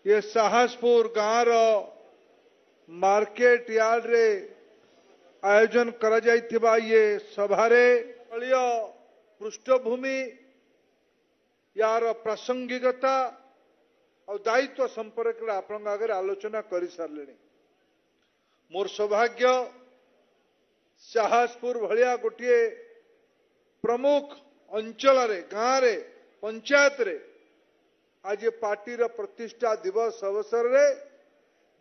ये साहसपुर गाँव market yard रे आयोजन करा जाइथिबा ये सभारे स्थलीय पृष्ठभूमि यार प्रासंगिकता और दायित्व संपर्क में आपण आगे आलोचना कर सारे। मोर सौभाग्य साहसपुर भलिया गोटे प्रमुख अंचल रे गाँव रे पंचायत रे आज पार्टी प्रतिष्ठा दिवस अवसर रे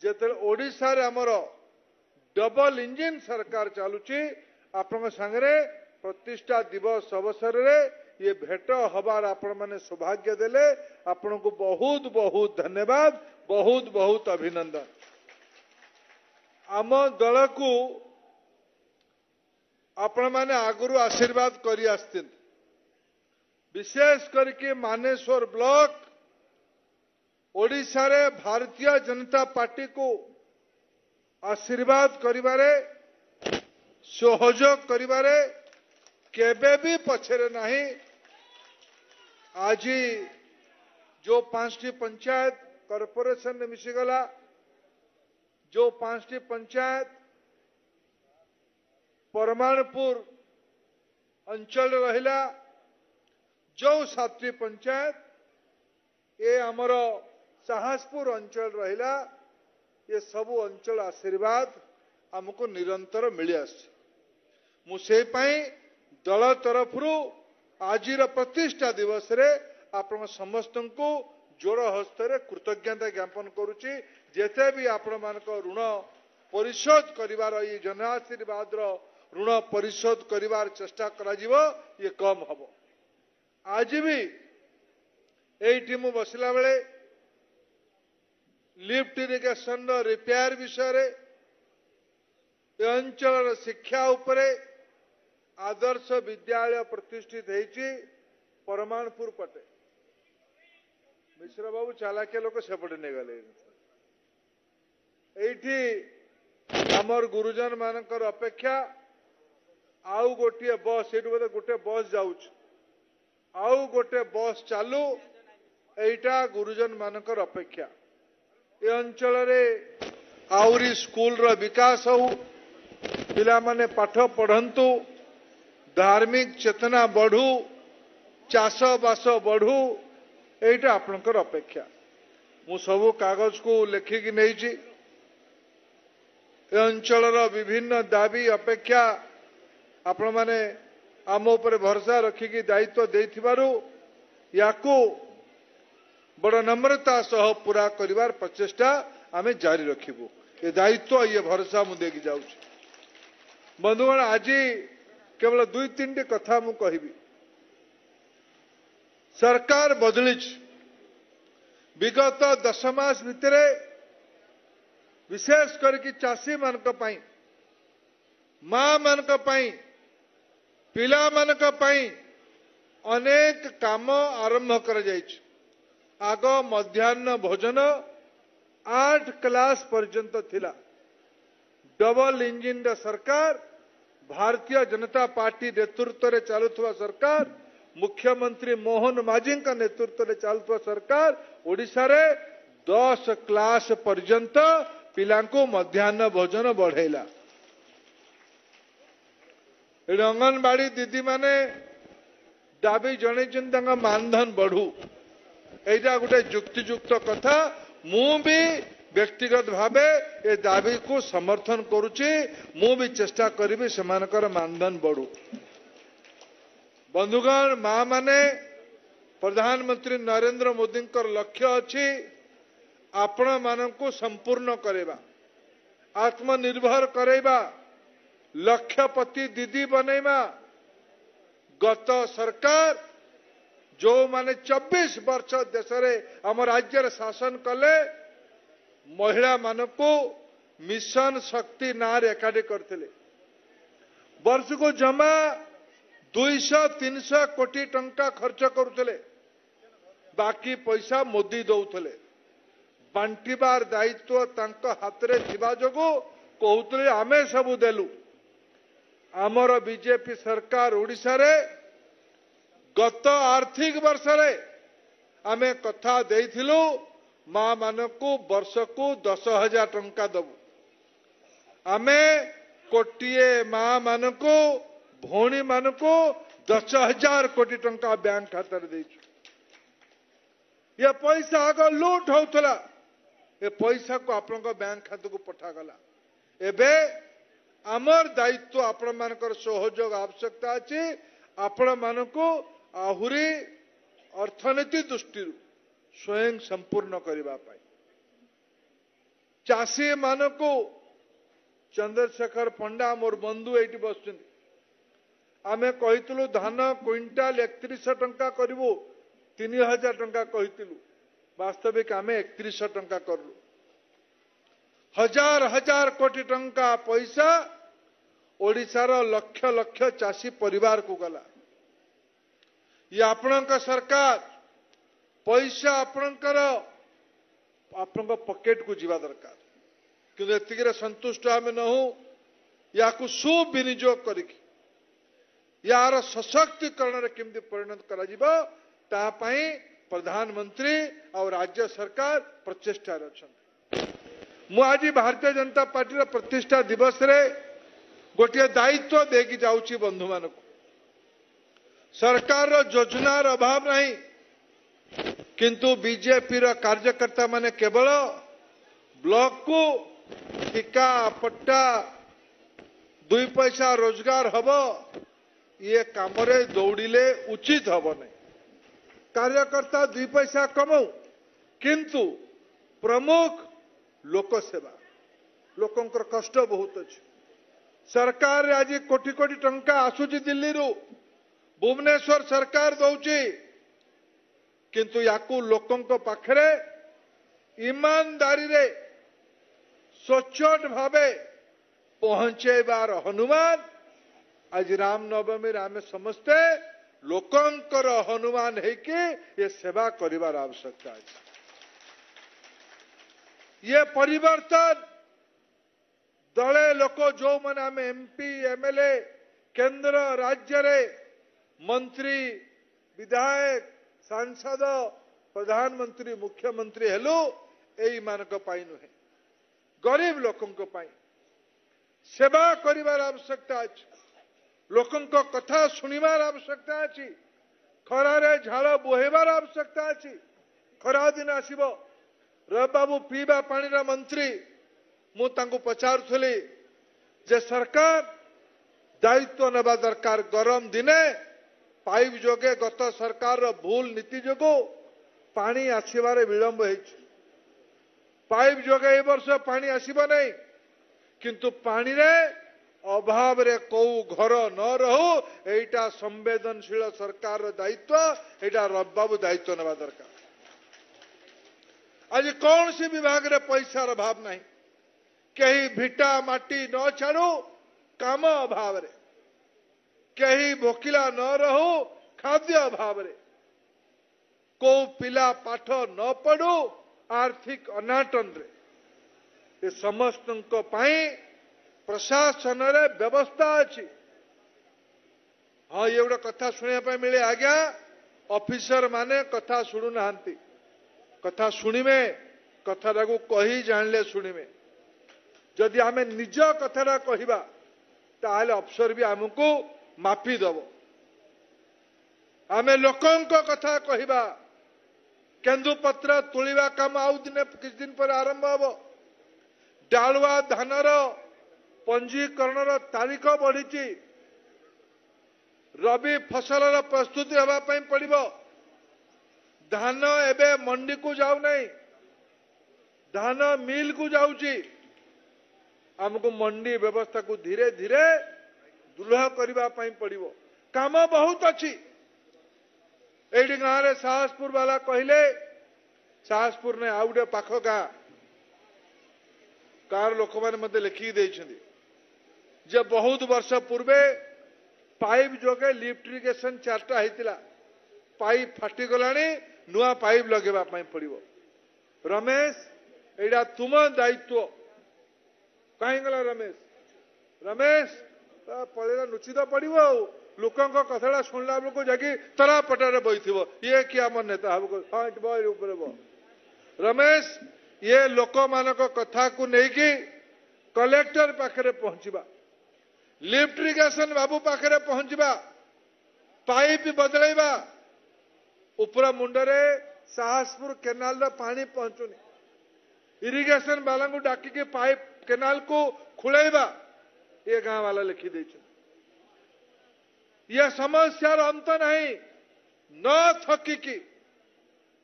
जेते ओडिशा रे हमर डबल इंजिन सरकार चलुची आपण संगे प्रतिष्ठा दिवस अवसर रे ये भेट हबार आपण माने सौभाग्य देले आपण को बहुत बहुत धन्यवाद बहुत बहुत अभिनंदन। आम दल को आपण माने आगुरु आशीर्वाद करी आस्थिन विशेष करके मानेश्वर ब्लॉक ओडिशा रे भारतीय जनता पार्टी को आशीर्वाद करिबारे सहयोग करिबारे केबे भी पछरे नहीं। आज जो 5टी पंचायत कॉर्पोरेशन ने मिशीगला जो 5टी पंचायत परमाणपुर अंचल रहिला जो 7टी पंचायत ये आमर साहसपुर अंचल रहिला ये सबु अंचल आशीर्वाद हमको निरंतर मिली आस मुझे दल तरफ आज प्रतिष्ठा दिवस रे आपण समस्त को जोड़ हस्त कृतज्ञता ज्ञापन करुच्ची जेते भी आपण मान ऋण परिशोध करिवार ये जन आशीर्वाद ऋण परिशोध करिवार चेष्टा करा जीवो ये कम हबो। आज भी एठी मु बसला बेले लिफ्ट इरिगेशन रिपेयर विषय रे अंचल शिक्षा उपरे आदर्श विद्यालय प्रतिष्ठित होती परमाणपुर पटे मिश्र बाबू चालाकिया लोक सेपटे नहीं गले एठी आमर गुरुजन मानकर अपेक्षा आउ गोटे बस ये बोधे गोटे बस जाउछ आउ गोटे बस चालू एटा गुरुजन मानकर अपेक्षा ए अंचल रे आउरी स्कूल रो विकास हो पिला माने पाठ पढ़ंतु धार्मिक चेतना बढ़ू चाष बास बढ़ू एटा आपनकर अपेक्षा मु सबु कागज को लेखिकी नहीं अंचल विभिन्न दाबी अपेक्षा आपण माने आम उपर भरोसा रखिकी दायित्व देथिबारु याकू बड़ नम्रता सह पूरा करिवार प्रचेष्टा आमे जारी रखिबु ये दायित्व ये भरोसा मु देकी जाउछि। बंधुगण आज केवल 2-3टी कथा मु कहिबी सरकार बदली विगत 10 मास भितर विशेष करके चाषी मानक पई मां मानक पई पिला मानक पई अनेक काम आरंभ कर जाइछ। आग मध्याह्न भोजन 8 क्लास पर्यंत थिला डबल इंजिन सरकार भारतीय जनता पार्टी नेतृत्व में चलुवा सरकार मुख्यमंत्री मोहन माझी का नेतृत्व में चलुवा सरकार ओडिशा रे 10 क्लास पर्यंत पिला को मध्याह्न भोजन बढ़ेला। अंगनवाड़ी दीदी माने दाबी जन मानधन बढ़ू एटा गोटे युक्तियुक्त कथा मु भी व्यक्तिगत भावे ए दाबी को समर्थन करुच्ची मु भी चेष्टा करी से मानधन बढ़ू। बंधुगण मां माने प्रधानमंत्री नरेंद्र मोदी लक्ष्य अच्छी आपण मानक संपूर्ण करेबा आत्मनिर्भर करेबा लक्षपति दीदी बनैबा। गत सरकार जो माने 24 वर्ष देश में आम राज्य शासन कले महिला मानकू मिशन शक्ति ना एकाठी करते वर्ष को जमा 200-300 कोटी टंका खर्च करुले बाकी पैसा मोदी दौले बांटीबार दायित्व तांको हाथ रे थिबा जोगु कहते आमे सबू देलु। आमर बीजेपी सरकार ओडिशा रे गत आर्थिक वर्ष रे आमे कथा देइथिलु माँ मानकू वर्ष को 10,000 टंका दबु आमे कोटिए माँ मानकू भौणी मानकू 10,000 कोटी टंका बैंक खाता देछु ये पैसा आग लूट होतला ए पैसा को आपण बैंक खाता को पठा गला एबे आमर दायित्व आपण मानकर सहयोग आवश्यकता अछि आपण मानको आहुरी अर्थनीति दृष्टि स्वयं संपूर्ण करबा पाई चाषी मानको चंद्रशेखर पंडा मोर बंधु एटी बसुछन आमे कहितलु धान क्विंटाल 3100 टंका करिवो 3000 टंका कहितलु वास्तविक आमे 3100 टंका करलु हजार हजार कोटी टंका पैसा ओडिशार लक्ष लक्ष चाषी परिवार को गला ये आपणक सरकार पैसा आपणक पॉकेट को जीवा दरकार किंतु एतिके संतुष्ट आमे न हो या सुविनियोग करिक यार सशक्तिकरण केमती परिणत करा जिवो ता पई प्रधानमंत्री और राज्य सरकार प्रचेष्टा रछन मु आज भारतीय जनता पार्टी प्रतिष्ठा दिवस रे गोटे दायित्व देकी जाउची बंधु मानक सरकार योजनार अभाव नहीं किंतु बीजेपी रो कार्यकर्ता माने केवल ब्लॉक को टिका पट्टा 2 पैसा रोजगार हब ये काम रे दौड़िले उचित हब नहीं कार्यकर्ता 2 पैसा कमाऊ किंतु प्रमुख लोक सेवा लोकंकर कष्ट बहुत अच्छे सरकार आज कोटी कोटी टंका आसुची दिल्ली रु भुवनेश्वर सरकार दौची किंतु याकू लोकंक पाखरे ईमानदारी रे सचोट भावे पहुंचेबार हनुमान आज रामनवमी आमे समस्ते लोकंकर हनुमान है कि ये सेवा करिवार आवश्यकता है ये परिवर्तन दले लोक जो मन आम एमपी एमएलए केंद्र राज्य रे मंत्री विधायक सांसद प्रधानमंत्री मुख्यमंत्री हेलु एई मानक पाई नुहे गरीब लोकंक पाई सेवा करिवार आवश्यकता अछि लोकंक कथा सुनिवार आवश्यकता अछि खरारे झाड़ बोहेबार आवश्यकता अछि खरा दिन आसीबो रबाबू पीवा पानी रा मंत्री मु तांको पचारुथली जे सरकार दायित्व नेबा दरकार गरम दिने पाइप जोगे गत सरकार रो भूल नीति जोगो पानी आसीबारे विलंब हेछि पाइप जोगे ए वर्ष पानी आसीबो नै किंतु पानी रे अभाव रे को घर न रहू एटा संवेदनशील सरकार रो दायित्व एटा रबाबू दायित्व नेबा दरकार आज कौन सी विभाग रे पैसा अभाव नहीं कहीं भिटा माटी न छाड़ू काम अभाव रे कहीं भोकिला न रहू खाद्य अभाव रे को पिला पाठ न पढ़ू आर्थिक अनाटन रे ये समस्त प्रशासन रे व्यवस्था अच्छी हाँ ये गोटे कथा शुणा मिले आज्ञा ऑफिसर माने कथा शुणु नाहांती कथा शुणिमे कथा को कही जानले शुणिमे जदि आमे निज कथा कहवा ताहले अफसर भी आमको मापी दब आमे लोकंक कथा कहवा केन्दुपत्र तुलिबा काम आउ दिन किछ दिन पर आरंभ हब डालुआ धानर पंजीकरण तारीख बढ़ी रबी फसल प्रस्तुति हवा पड़िबो धान एबे मंडी को जाऊ नहीं धान मिल को जाऊची हमको मंडी व्यवस्था को धीरे धीरे दुर्लभ करने पड़ो काम बहुत अच्छी एडी गाँव रे साहसपुर वाला कहले साहसपुर ने आउटे पाख गाँ कार लोक मैंने मत लिखिकी देइछन्ति जे बहुत वर्ष पूर्वे पाइप जोगे लिफ्ट इरिगेशन 4टा होता पाइप फाटिगलानी नुआ पाइप लगेवा पड़ो रमेश एटा तुम दायित्व कहीं गला रमेश रमेश पड़ेगा नुचित पड़ो लोकंक कथा शुणला बेलू जाकि तरा पटारे बही ये किए आम नेता हाँ ऊपर रमेश ये लोक मान कथा को लेकिन कलेक्टर पाखरे पहुंचवा लिफ्ट इरिगेशन बाबू पाखरे पहुंचवा पाइप बदलैबा ऊपर मुंडरे साहसपुर केनाल पानी पहुंचुनी इरिगेशन वाला को डाकिके पाइप केनाल को खुलैबा ये गांव वाला लिखी दे यह समस्यार अंत नहीं न थकिकी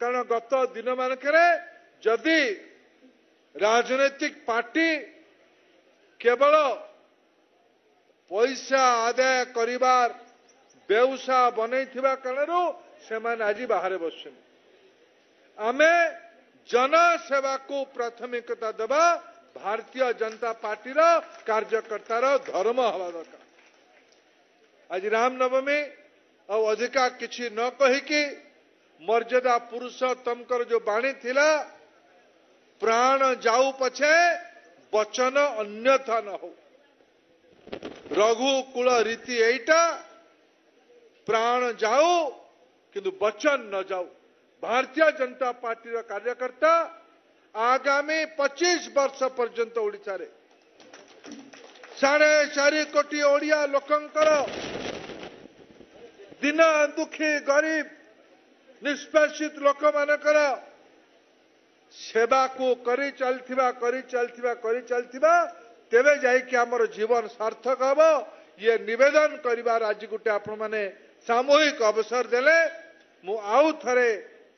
कारण गत दिन मानक जदि राजनैतिक पार्टी केवल पैसा आदाय करिबार व्यवसाय बनैथिबा कारणरू सेमान आज बाहर बस आमे जनसेवा को प्राथमिकता देवा भारतीय जनता पार्टी कार्यकर्तार धर्म हवा दरकार आज रामनवमी और अधिका किछि न कहिकी मर्यादा पुरुषोत्तमकर जो बाणी थिला प्राण जाऊ पछे वचन अन्यथा न हो रघुकुल रीति एटा प्राण जाऊ किंतु वचन न जाऊ भारतीय जनता पार्टी कार्यकर्ता आगामी 25 वर्ष पर्यंत ओडिशा रे 4.5 कोटी ओडिया लोकंकर दिन दुखी गरीब निष्पेषित लोक मानकर सेवा को करी चलथिबा तेबे जाई कि हमर जीवन सार्थक हबो ये निवेदन करिवार आज गुटे आपण माने सामूहिक अवसर देले मु आउ थरे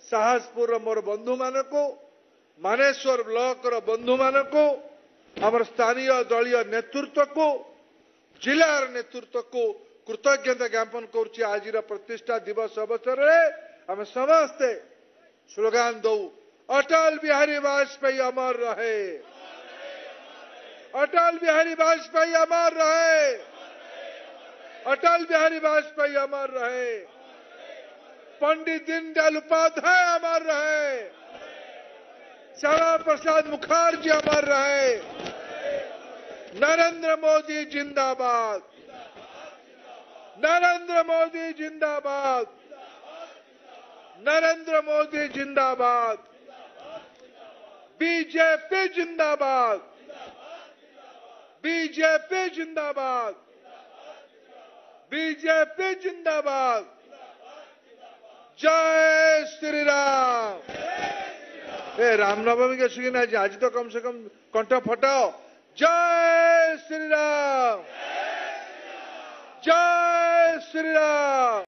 साहसपुर मोर बंधु मानको मानेश्वर ब्लॉक रो बंधु मानको हमर स्थानीय दलीय नेतृत्व को जिलार नेतृत्व को कृतज्ञता ज्ञापन करुछि आज प्रतिष्ठा दिवस अवसर रे हम समस्ते स्लोगान दौ अटल बिहारी वाजपेयी अमर रहे अटल बिहारी वाजपेयी अमर रहे अटल बिहारी वाजपेयी अमर रहे पंडित दीनदयाल उपाध्याय अमर रहे श्यामा प्रसाद मुखर्जी अमर रहे नरेंद्र मोदी जिंदाबाद नरेंद्र मोदी जिंदाबाद नरेंद्र मोदी जिंदाबाद बीजेपी जिंदाबाद बीजेपी जिंदाबाद बीजेपी जिंदाबाद जय श्री राम ए रामनवमी के सुखी ना आज तो कम से कम कंठ फटाओ जय श्री राम जय श्री राम।